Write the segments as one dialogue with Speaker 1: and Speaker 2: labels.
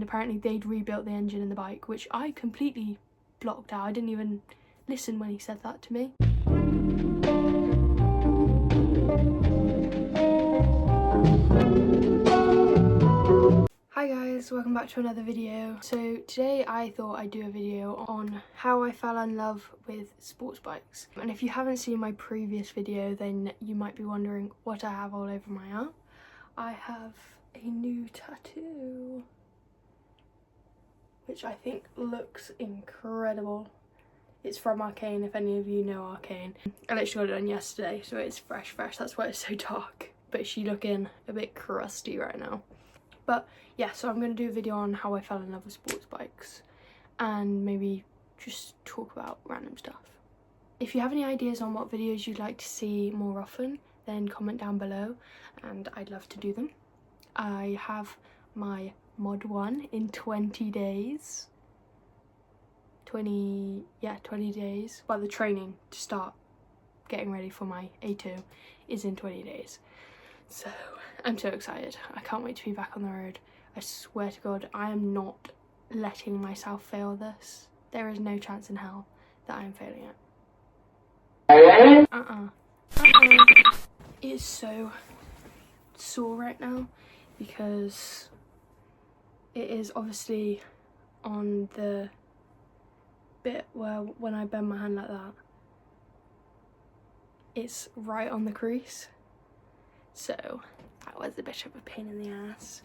Speaker 1: Apparently they'd rebuilt the engine in the bike, which I completely blocked out. I didn't even listen when he said that to me. Hi guys, welcome back to another video. So today I thought I'd do a video on how I fell in love with sports bikes. And if you haven't seen my previous video, then you might be wondering what I have all over my arm. I have a new tattoo, which I think looks incredible. It's from Arcane, if any of you know Arcane. I literally got it done yesterday, so it's fresh, that's why it's so dark. But she looking a bit crusty right now. But yeah, so I'm going to do a video on how I fell in love with sports bikes and maybe just talk about random stuff. If you have any ideas on what videos you'd like to see more often, then comment down below and I'd love to do them. I have my mod 1 in 20 days. 20 days. Well, the training to start getting ready for my A2 is in 20 days. So I'm so excited. I can't wait to be back on the road. I swear to God, I am not letting myself fail this. There is no chance in hell that I am failing it. It is so sore right now because it is obviously on the bit where when I bend my hand like that, it's right on the crease. So that was a bit of a pain in the ass.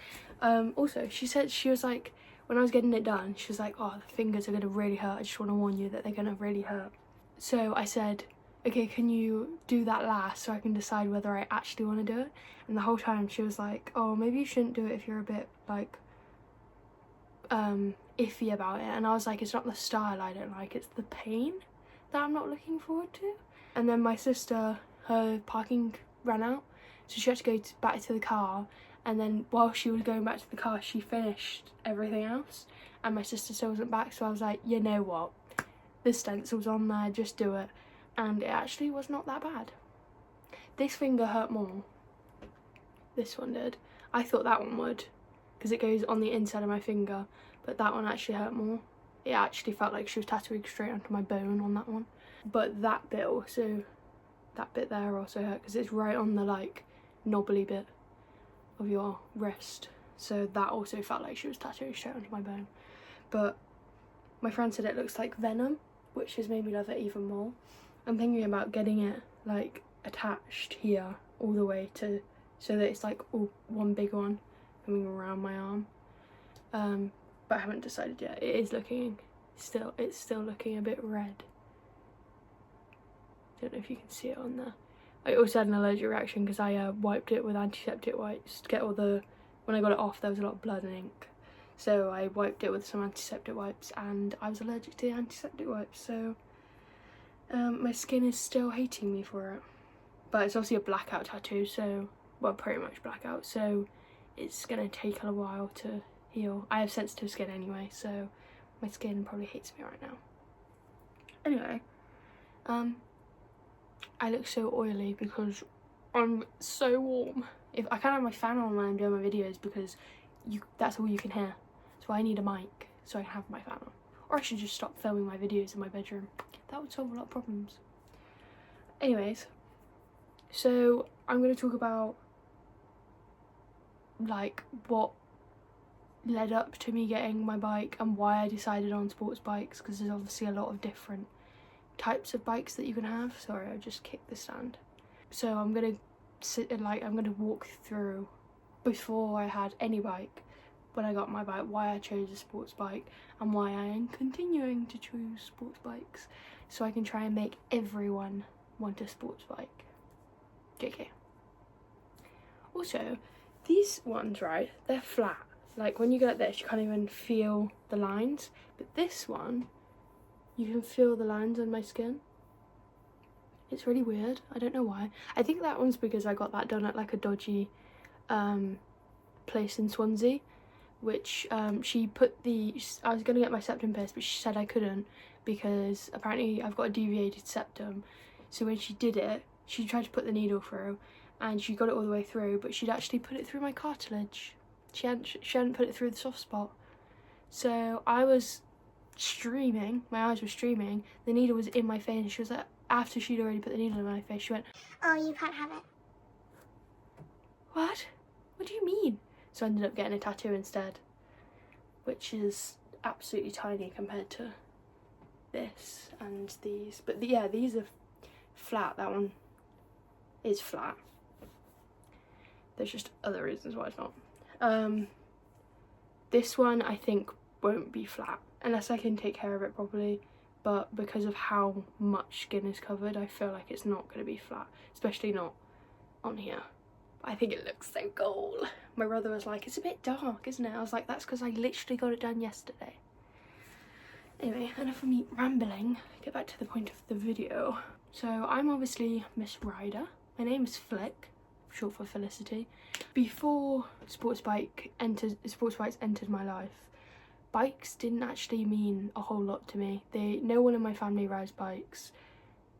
Speaker 1: Also, she was like, when I was getting it done, she was like, oh, the fingers are gonna really hurt. I just want to warn you that they're gonna really hurt. So I said, okay, can you do that last so I can decide whether I actually want to do it? And the whole time she was like, oh, maybe you shouldn't do it if you're a bit like iffy about it. And I was like, it's not the style I don't like, it's the pain that I'm not looking forward to. And then my sister, her parking ran out, so she had to go back to the car, and then while she was going back to the car she finished everything else and my sister still wasn't back. So I was like, you know what, the stencil's on there, just do it. And it actually was not that bad. This finger hurt more. This one did. I thought that one would, because it goes on the inside of my finger, but that one actually hurt more. It actually felt like she was tattooing straight onto my bone on that one. But that bit also, that bit there also hurt because it's right on the like knobbly bit of your wrist. So that also felt like she was tattooing straight onto my bone. But my friend said it looks like Venom, which has made me love it even more. I'm thinking about getting it like attached here all the way to, so that it's like all one big one coming around my arm. But I haven't decided yet. It is looking it's still looking a bit red. Don't know if you can see it on there. I also had an allergic reaction because I wiped it with antiseptic wipes to get all the, when I got it off there was a lot of blood and ink. So I wiped it with some antiseptic wipes and I was allergic to the antiseptic wipes, so my skin is still hating me for it. But it's obviously a blackout tattoo, so, well, pretty much blackout, so it's gonna take a while to heal. I have sensitive skin anyway, so my skin probably hates me right now. Anyway, I look so oily because I'm so warm. If I can't have my fan on when I'm doing my videos because that's all you can hear. So I need a mic so I can have my fan on. Or I should just stop filming my videos in my bedroom. That would solve a lot of problems. Anyways, so I'm going to talk about like what led up to me getting my bike and why I decided on sports bikes, because there's obviously a lot of different types of bikes that you can have. Sorry, I just kicked the stand. So I'm gonna sit and I'm gonna walk through before I had any bike, when I got my bike, why I chose a sports bike and why I am continuing to choose sports bikes, so I can try and make everyone want a sports bike. JK. Also, these ones, right, they're flat. Like when you go like this, you can't even feel the lines, but this one, you can feel the lines on my skin. It's really weird. I don't know why. I think that one's because I got that done at like a dodgy place in Swansea, which she put the, I was gonna get my septum pierced, but she said I couldn't because apparently I've got a deviated septum. So when she did it, she tried to put the needle through and she got it all the way through, but she'd actually put it through my cartilage. She hadn't put it through the soft spot. So I was streaming, my eyes were streaming, the needle was in my face, and she was like, after she'd already put the needle in my face, she went,
Speaker 2: "Oh, you can't have it."
Speaker 1: What? What do you mean? So I ended up getting a tattoo instead, which is absolutely tiny compared to this and these. But yeah, these are flat. That one is flat. There's just other reasons why it's not. This one I think won't be flat unless I can take care of it properly, but because of how much skin is covered, I feel like it's not going to be flat, especially not on here. I think it looks so cool. My brother was like, it's a bit dark, isn't it? I was like, that's because I literally got it done yesterday. Anyway, enough of me rambling. Get back to the point of the video. So I'm obviously Miss Ryder. My name is Flick, short for Felicity. Before sports bikes entered my life, bikes didn't actually mean a whole lot to me. No one in my family rides bikes.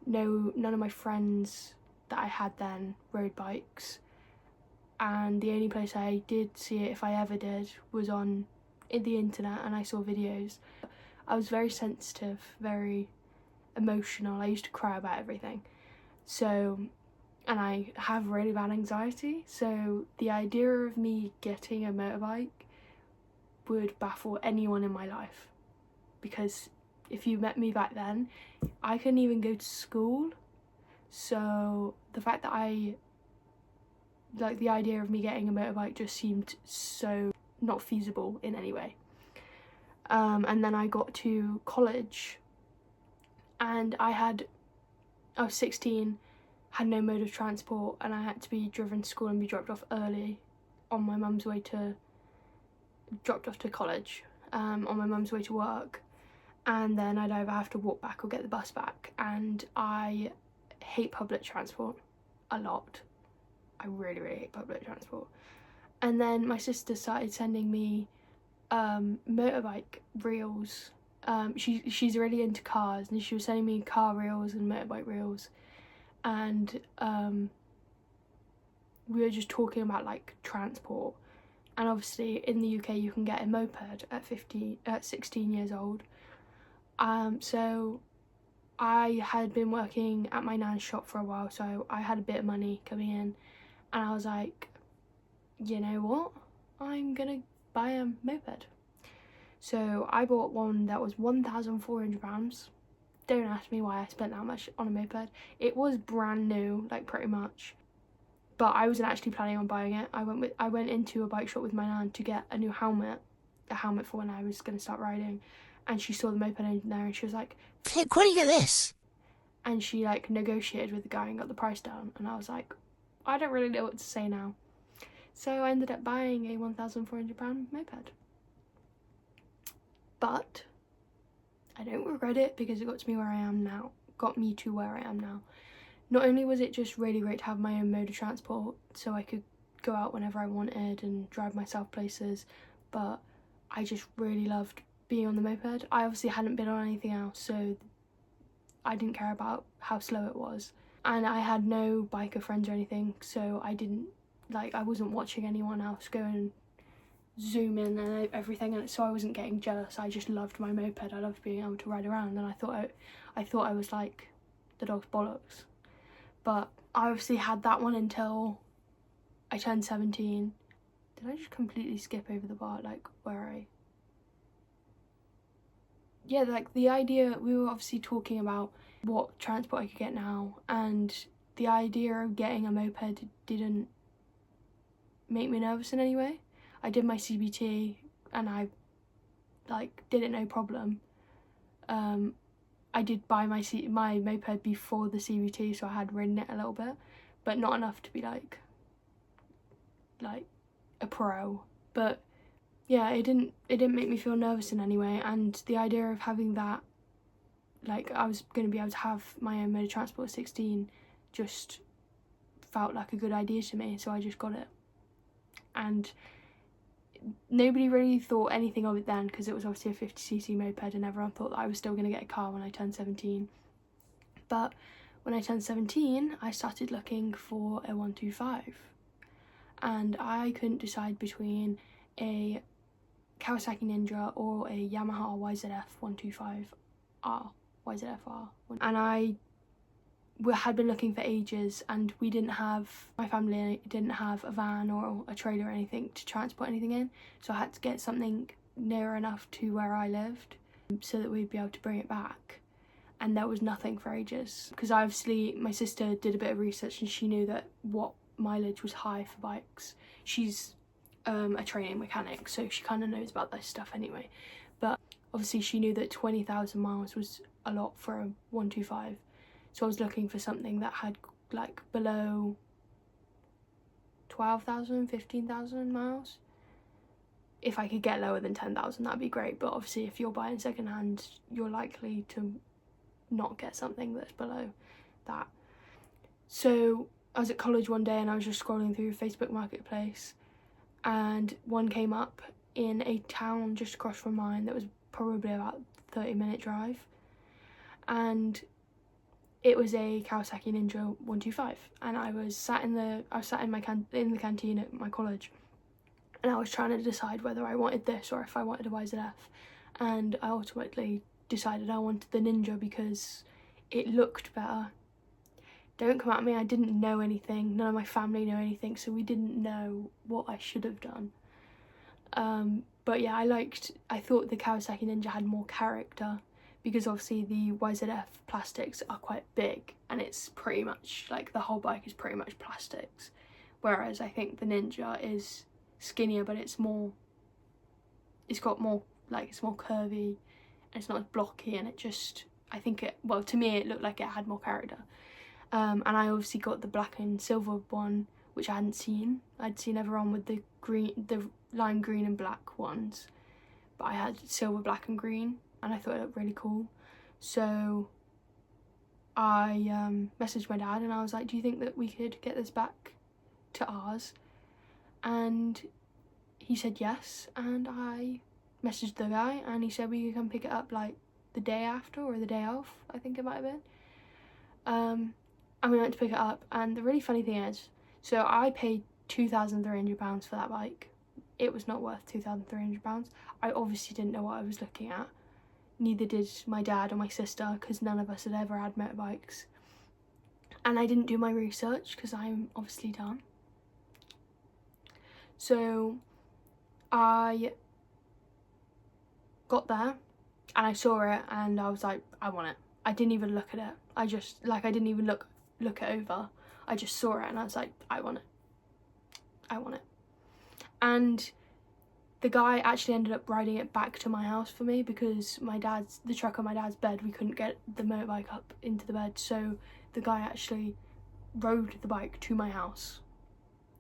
Speaker 1: None of my friends that I had then rode bikes. And the only place I did see it, if I ever did, was on the internet, and I saw videos. I was very sensitive, very emotional. I used to cry about everything. So, and I have really bad anxiety, so the idea of me getting a motorbike would baffle anyone in my life. Because if you met me back then, I couldn't even go to school. So the fact that the idea of me getting a motorbike just seemed so not feasible in any way. And then I got to college, and I was 16, had no mode of transport, and I had to be driven to school and be dropped off early on my mum's way to college, on my mum's way to work, and then I'd either have to walk back or get the bus back. And I hate public transport a lot. I really, really hate public transport. And then my sister started sending me motorbike reels. She's really into cars, and she was sending me car reels and motorbike reels. And we were just talking about like transport. And obviously in the UK you can get a moped at 16 years old. So I had been working at my nan's shop for a while, so I had a bit of money coming in, and I was like, you know what, I'm gonna buy a moped. So I bought one that was £1,400. Don't ask me why I spent that much on a moped. It was brand new, like pretty much, but I wasn't actually planning on buying it. I went into a bike shop with my nan to get a new helmet, a helmet for when I was going to start riding, and she saw the moped in there and she was like,
Speaker 2: "Flick, where do you get this?"
Speaker 1: And she like negotiated with the guy and got the price down, and I was like, I don't really know what to say now. So I ended up buying a £1,400 moped. But I don't regret it, because it got me to where I am now. Not only was it just really great to have my own mode of transport, so I could go out whenever I wanted and drive myself places, but I just really loved being on the moped. I obviously hadn't been on anything else, so I didn't care about how slow it was. And I had no biker friends or anything, so I wasn't watching anyone else go and zoom in and everything, and so I wasn't getting jealous. I just loved my moped. I loved being able to ride around, and I thought I was like the dog's bollocks. But I obviously had that one until I turned 17. Did I just completely skip over the part, like yeah, like the idea, we were obviously talking about what transport I could get now, and the idea of getting a moped didn't make me nervous in any way. I did my CBT and I did it no problem. I did buy my moped before the CBT, so I had ridden it a little bit, but not enough to be like a pro. But yeah, it didn't make me feel nervous in any way, and the idea of having that, like I was going to be able to have my own mode of transport at 16, just felt like a good idea to me, so I just got it. And nobody really thought anything of it then, because it was obviously a 50cc moped, and everyone thought that I was still going to get a car when I turned 17. But when I turned 17, I started looking for a 125, and I couldn't decide between a Kawasaki Ninja or a Yamaha YZF 125R, YZF-R. And I had been looking for ages, and my family didn't have a van or a trailer or anything to transport anything in, so I had to get something near enough to where I lived so that we'd be able to bring it back. And there was nothing for ages, because obviously my sister did a bit of research and she knew that what mileage was high for bikes. She's a training mechanic, so she kind of knows about this stuff anyway, but obviously she knew that 20,000 miles was a lot for a 125. So I was looking for something that had like below 12,000, 15,000 miles. If I could get lower than 10,000, that'd be great. But obviously if you're buying secondhand, you're likely to not get something that's below that. So I was at college one day and I was just scrolling through Facebook Marketplace, and one came up in a town just across from mine that was probably about a 30-minute drive. And it was a Kawasaki Ninja 125, and I was sat in the canteen at my college, and I was trying to decide whether I wanted this or if I wanted a YZF, and I ultimately decided I wanted the Ninja because it looked better. Don't come at me, I didn't know anything, none of my family knew anything, so we didn't know what I should have done. But yeah, I thought the Kawasaki Ninja had more character, because obviously the YZF plastics are quite big, and it's pretty much like the whole bike is pretty much plastics, whereas I think the Ninja is skinnier, but it's more curvy, and it's not as blocky, and to me it looked like it had more character. And I obviously got the black and silver one, which I hadn't seen. I'd seen everyone with the lime green and black ones, but I had silver, black and green, and I thought it looked really cool. So I messaged my dad and I was like, do you think that we could get this back to ours? And he said yes, and I messaged the guy and he said we could come pick it up like the day after or the day of, I think it might have been. And we went to pick it up, and the really funny thing is, so I paid £2,300 for that bike. It was not worth £2,300. I obviously didn't know what I was looking at. Neither did my dad or my sister, because none of us had ever had motorbikes. And I didn't do my research because I'm obviously dumb. So I got there and I saw it and I was like, I want it. I didn't even look at it. I didn't even look it over. I just saw it and I was like, I want it. I want it. And the guy actually ended up riding it back to my house for me, because the truck on my dad's bed, we couldn't get the motorbike up into the bed, so the guy actually rode the bike to my house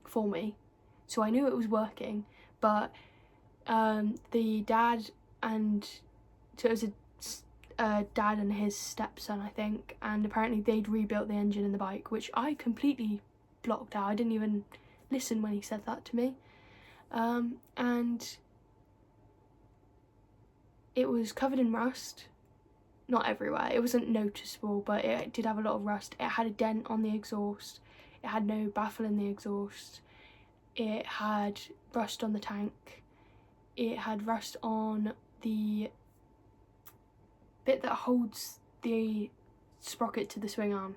Speaker 1: for me. So I knew it was working, but the dad and so it was a dad and his stepson, I think, and apparently they'd rebuilt the engine in the bike, which I completely blocked out. I didn't even listen when he said that to me. And it was covered in rust. Not everywhere, it wasn't noticeable, but it did have a lot of rust. It had a dent on the exhaust, it had no baffle in the exhaust, it had rust on the tank, it had rust on the bit that holds the sprocket to the swing arm,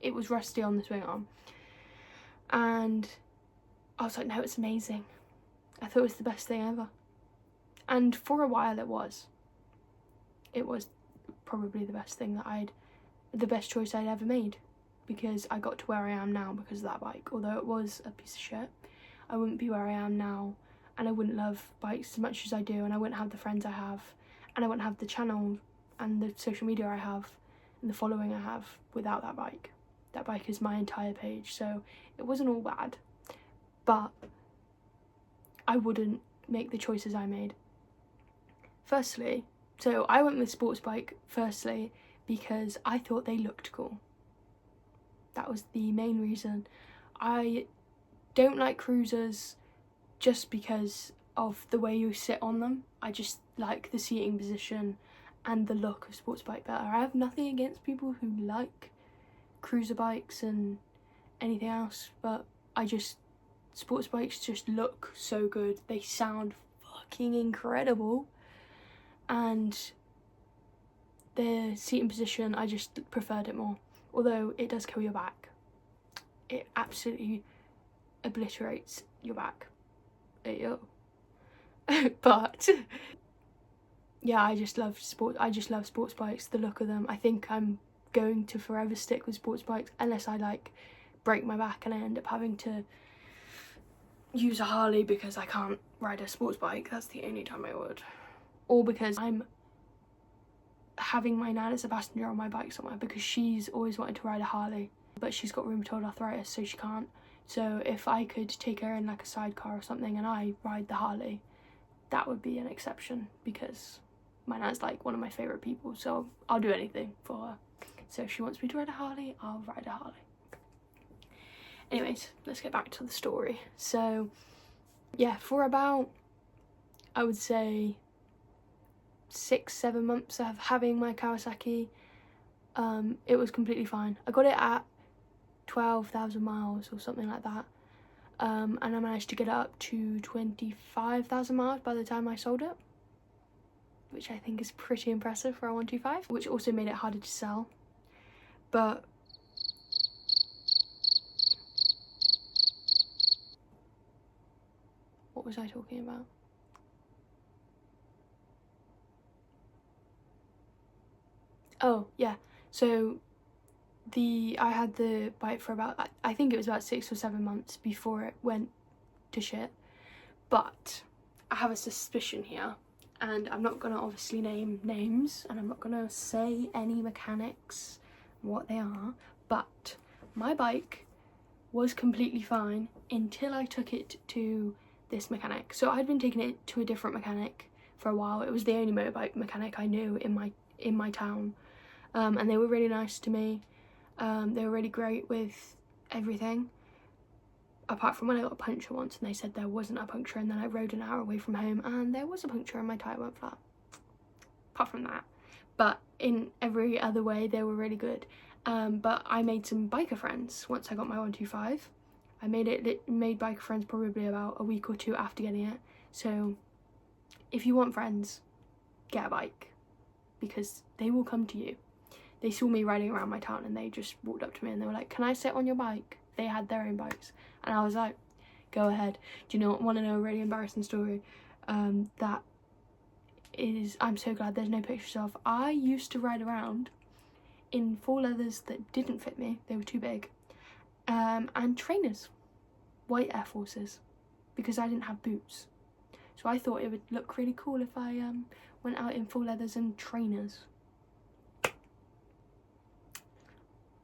Speaker 1: it was rusty on the swing arm. And I was like, no, it's amazing. I thought it was the best thing ever. And for a while it was. It was probably the best choice I'd ever made, because I got to where I am now because of that bike. Although it was a piece of shit, I wouldn't be where I am now, and I wouldn't love bikes as much as I do, and I wouldn't have the friends I have, and I wouldn't have the channel and the social media I have and the following I have without that bike. That bike is my entire page, so it wasn't all bad. But I wouldn't make the choices I made. Firstly, so I went with sports bike firstly because I thought they looked cool. That was the main reason. I don't like cruisers just because of the way you sit on them. I just like the seating position and the look of sports bike better. I have nothing against people who like cruiser bikes and anything else, but sports bikes just look so good. They sound fucking incredible. And the seating position, I just preferred it more. Although it does kill your back. It absolutely obliterates your back. Ew. But yeah, I just love sports bikes, the look of them. I think I'm going to forever stick with sports bikes unless I like break my back and I end up having to use a Harley because I can't ride a sports bike. That's the only time I would. Or because I'm having my nan as a passenger on my bike somewhere because she's always wanted to ride a Harley, but she's got rheumatoid arthritis, so she can't. So if I could take her in like a sidecar or something and I ride the Harley, that would be an exception because my nan's like one of my favourite people, so I'll do anything for her. So if she wants me to ride a Harley, I'll ride a Harley. Anyways, let's get back to the story. So yeah, for about, I would say 6-7 months of having my Kawasaki, it was completely fine. I got it at 12,000 miles or something like that, and I managed to get it up to 25,000 miles by the time I sold it, which I think is pretty impressive for a 125, which also made it harder to sell. But what was I talking about? Oh yeah, so I had the bike for about, I think it was about 6 or 7 months before it went to shit. But I have a suspicion here, and I'm not gonna obviously name names, and I'm not gonna say any mechanics, what they are, but my bike was completely fine until I took it to this mechanic. So I'd been taking it to a different mechanic for a while. It was the only motorbike mechanic I knew in my town, and they were really nice to me. They were really great with everything, apart from when I got a puncture once and they said there wasn't a puncture, and then I rode an hour away from home and there was a puncture and my tyre went flat. Apart from that, but in every other way they were really good. But I made some biker friends once I got my 125. I made biker friends probably about a week or two after getting it. So if you want friends, get a bike, because they will come to you. They saw me riding around my town and they just walked up to me and they were like, "Can I sit on your bike?" They had their own bikes. And I was like, go ahead. Do you know what? Want to know a really embarrassing story? That is, I'm so glad there's no pictures of. I used to ride around in full leathers that didn't fit me. They were too big. And trainers. White Air Forces. Because I didn't have boots. So I thought it would look really cool if I went out in full leathers and trainers.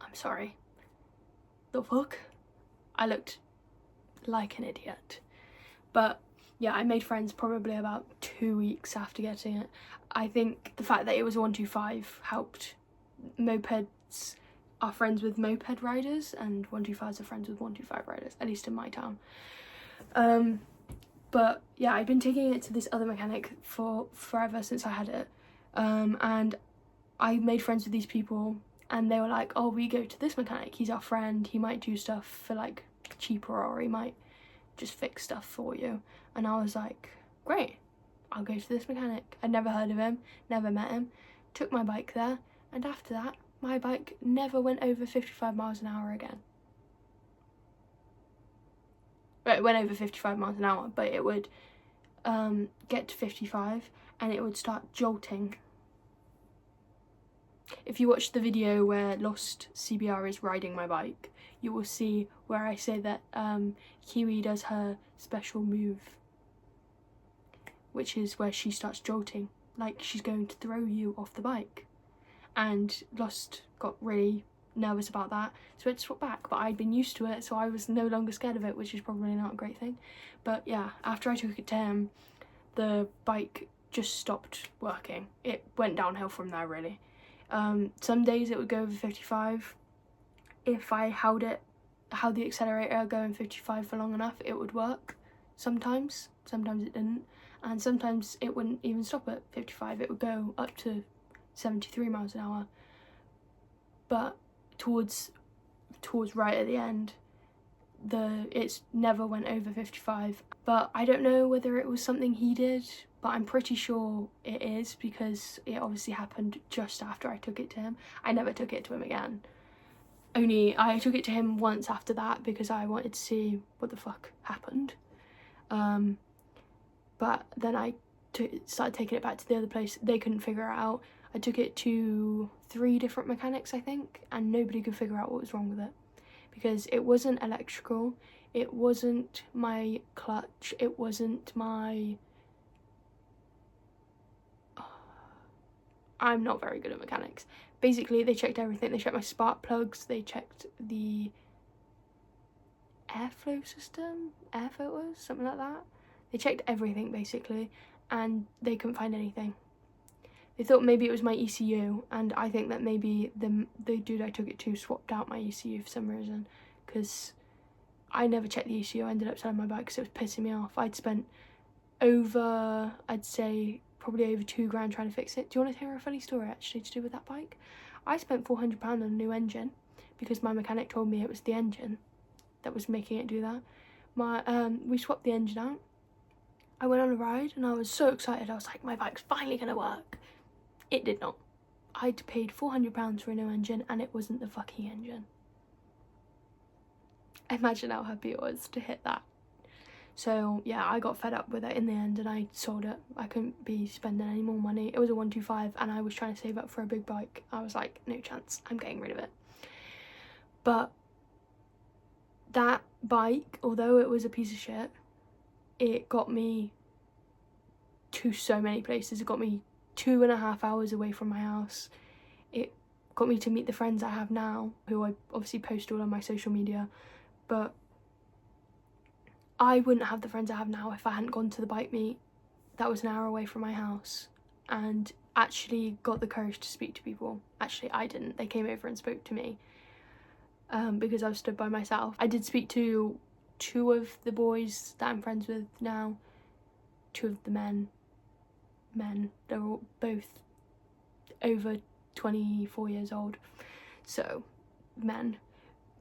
Speaker 1: I'm sorry. The fuck? I looked like an idiot. But yeah, I made friends probably about 2 weeks after getting it. I think the fact that it was a 125 helped. Mopeds are friends with moped riders and 125s are friends with 125 riders, at least in my town. But yeah, I've been taking it to this other mechanic for forever since I had it, and I made friends with these people and they were like, "Oh, we go to this mechanic, he's our friend, he might do stuff for like cheaper, or he might just fix stuff for you." And I was like, great, I'll go to this mechanic. I'd never heard of him, never met him, took my bike there, and after that my bike never went over 55 miles an hour again. Well, it went over 55 miles an hour, but it would get to 55 and it would start jolting. If you watch the video where Lost CBR is riding my bike, you will see where I say that Kiwi does her special move, which is where she starts jolting, like she's going to throw you off the bike. And Lost got really nervous about that, so it swapped back, but I'd been used to it, so I was no longer scared of it, which is probably not a great thing. But yeah, after I took it to him, the bike just stopped working. It went downhill from there, really. Some days it would go over 55. If I held the accelerator going 55 for long enough, it would work. Sometimes it didn't, and sometimes it wouldn't even stop at 55. It would go up to 73 miles an hour. But towards right at the end, it's never went over 55. But I don't know whether it was something he did, but I'm pretty sure it is, because it obviously happened just after I took it to him. I never took it to him again. Only I took it to him once after that because I wanted to see what the fuck happened. But then I started taking it back to the other place. They couldn't figure it out. I took it to 3 different mechanics, I think, and nobody could figure out what was wrong with it. Because it wasn't electrical, it wasn't my clutch, it wasn't my... I'm not very good at mechanics. Basically, they checked everything. They checked my spark plugs, they checked the airflow system, air filters, something like that. They checked everything, basically, and they couldn't find anything. They thought maybe it was my ECU, and I think that maybe the dude I took it to swapped out my ECU for some reason, because I never checked the ECU. I ended up selling my bike because it was pissing me off. I'd spent over, I'd say, probably over £2 trying to fix it. Do you want to hear a funny story actually to do with that bike? I spent £400 on a new engine because my mechanic told me it was the engine that was making it do that. We swapped the engine out. I went on a ride and I was so excited. I was like, my bike's finally gonna work. It did not. I'd paid £400 for a new engine and it wasn't the fucking engine. Imagine how happy it was to hit that. So yeah, I got fed up with it in the end and I sold it. I couldn't be spending any more money. It was a 125 and I was trying to save up for a big bike. I was like, no chance, I'm getting rid of it. But that bike, although it was a piece of shit, it got me to so many places. It got me 2.5 hours away from my house. It got me to meet the friends I have now, who I obviously post all on my social media, but I wouldn't have the friends I have now if I hadn't gone to the bike meet that was an hour away from my house and actually got the courage to speak to people. Actually, I didn't. They came over and spoke to me because I was stood by myself. I did speak to 2 of the boys that I'm friends with now, 2 of the men. They're all both over 24 years old, so men.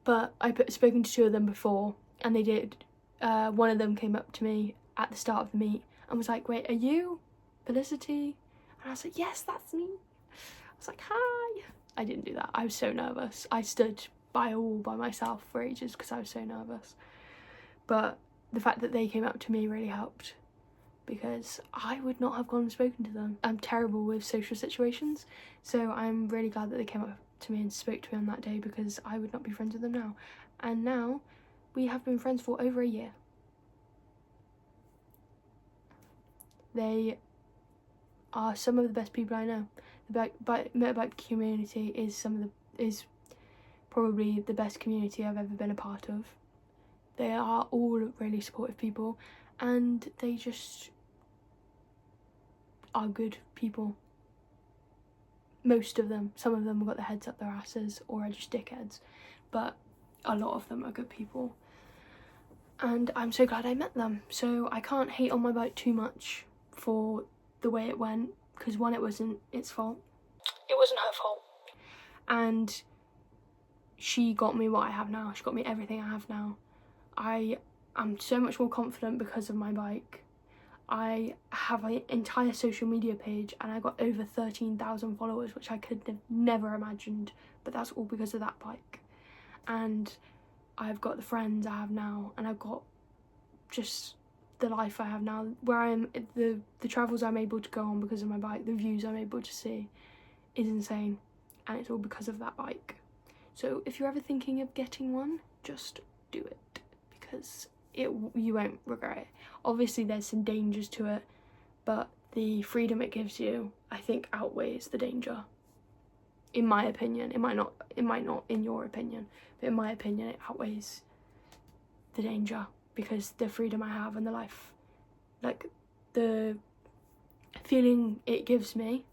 Speaker 1: But I've spoken to 2 of them before, and they did. One of them came up to me at the start of the meet and was like, wait, are you Felicity? And I was like, yes, that's me. I was like, hi. I didn't do that. I was so nervous. I stood by a wall by myself for ages because I was so nervous. But the fact that they came up to me really helped, because I would not have gone and spoken to them. I'm terrible with social situations, so I'm really glad that they came up to me and spoke to me on that day, because I would not be friends with them now. And now we have been friends for over a year. They are some of the best people I know. The motorbike community is probably the best community I've ever been a part of. They are all really supportive people, and they just are good people. Most of them. Some of them have got their heads up their asses or are just dickheads, but a lot of them are good people. And I'm so glad I met them. So I can't hate on my bike too much for the way it went, because one, it wasn't its fault. It wasn't her fault. And she got me what I have now. She got me everything I have now. I am so much more confident because of my bike. I have an entire social media page and I got over 13,000 followers, which I could have never imagined, but that's all because of that bike. And I've got the friends I have now, and I've got just the life I have now, where I am, the travels I'm able to go on because of my bike, the views I'm able to see is insane, and it's all because of that bike. So if you're ever thinking of getting one, just do it, because you won't regret it. Obviously there's some dangers to it, but the freedom it gives you, I think, outweighs the danger. In my opinion. It might not in your opinion, but in my opinion it outweighs the danger, because the freedom I have and the life, like the feeling it gives me,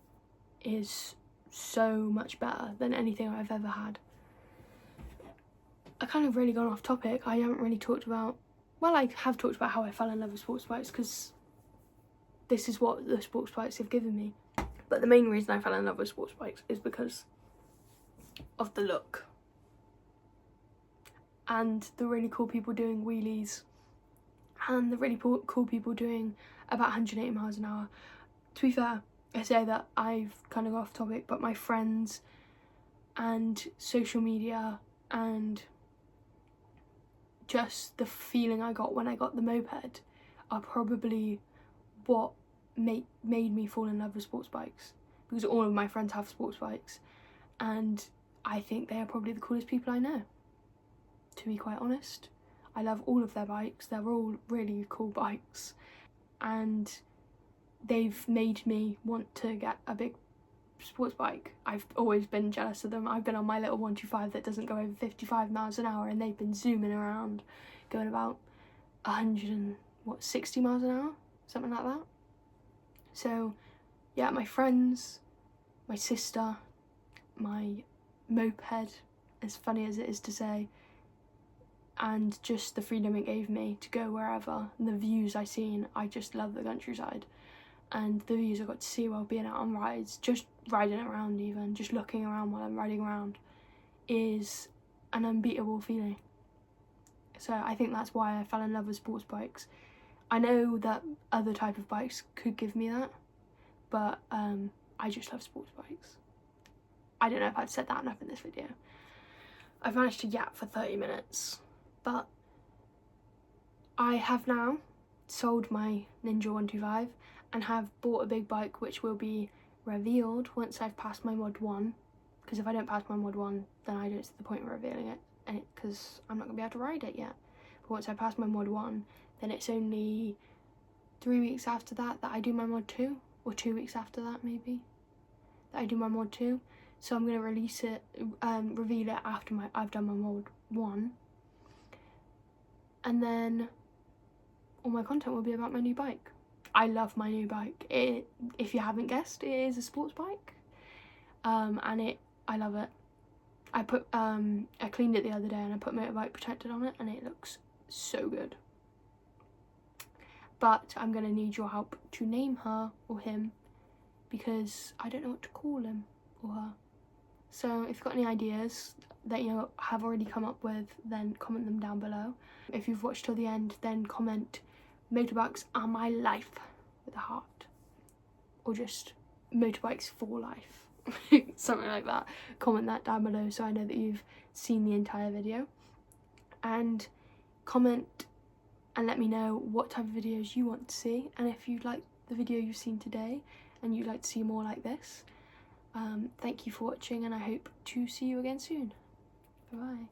Speaker 1: is so much better than anything I've ever had. I kind of really gone off topic. I haven't really talked about, well, I have talked about how I fell in love with sports bikes, because this is what the sports bikes have given me. But the main reason I fell in love with sports bikes is because of the look. and the really cool people doing wheelies, and the really cool people doing about 180 miles an hour. To be fair, I say that I've kind of got off topic, but my friends and social media and just the feeling I got when I got the moped are probably what made me fall in love with sports bikes, because all of my friends have sports bikes and I think they are probably the coolest people I know, to be quite honest. I love all of their bikes, they're all really cool bikes, and they've made me want to get a big sports bike. I've always been jealous of them. I've been on my little 125 that doesn't go over 55 miles an hour, and they've been zooming around going about 160 miles an hour, something like that. So yeah, my friends, my sister, my moped, as funny as it is to say, and just the freedom it gave me to go wherever, and the views I seen. I just love the countryside, and the views I got to see while being out on rides, just riding around, even just looking around while I'm riding around, is an unbeatable feeling. So I think that's why I fell in love with sports bikes. I know that other type of bikes could give me that, but I just love sports bikes. I don't know if I've said that enough in this video. I've managed to yap for 30 minutes, but I have now sold my Ninja 125 and have bought a big bike which will be revealed once I've passed my mod 1, because if I don't pass my mod 1 then I don't see the point of revealing it, because I'm not going to be able to ride it yet. But once I pass my mod 1, then it's only 3 weeks after that that I do my mod 2, or 2 weeks after that maybe, that I do my mod 2. So I'm going to release it, reveal it after I've done my mod 1. And then all my content will be about my new bike. I love my new bike. If you haven't guessed, it is a sports bike. And I love it. I cleaned it the other day and I put motorbike protected on it and it looks so good. But I'm going to need your help to name her or him, because I don't know what to call him or her. So if you've got any ideas that you have already come up with, then comment them down below. If you've watched till the end, then comment "motorbikes are my life" with a heart, or just "motorbikes for life," something like that. Comment that down below so I know that you've seen the entire video, and comment and let me know what type of videos you want to see, and if you like the video you've seen today and you'd like to see more like this. Thank you for watching, and I hope to see you again soon. Bye.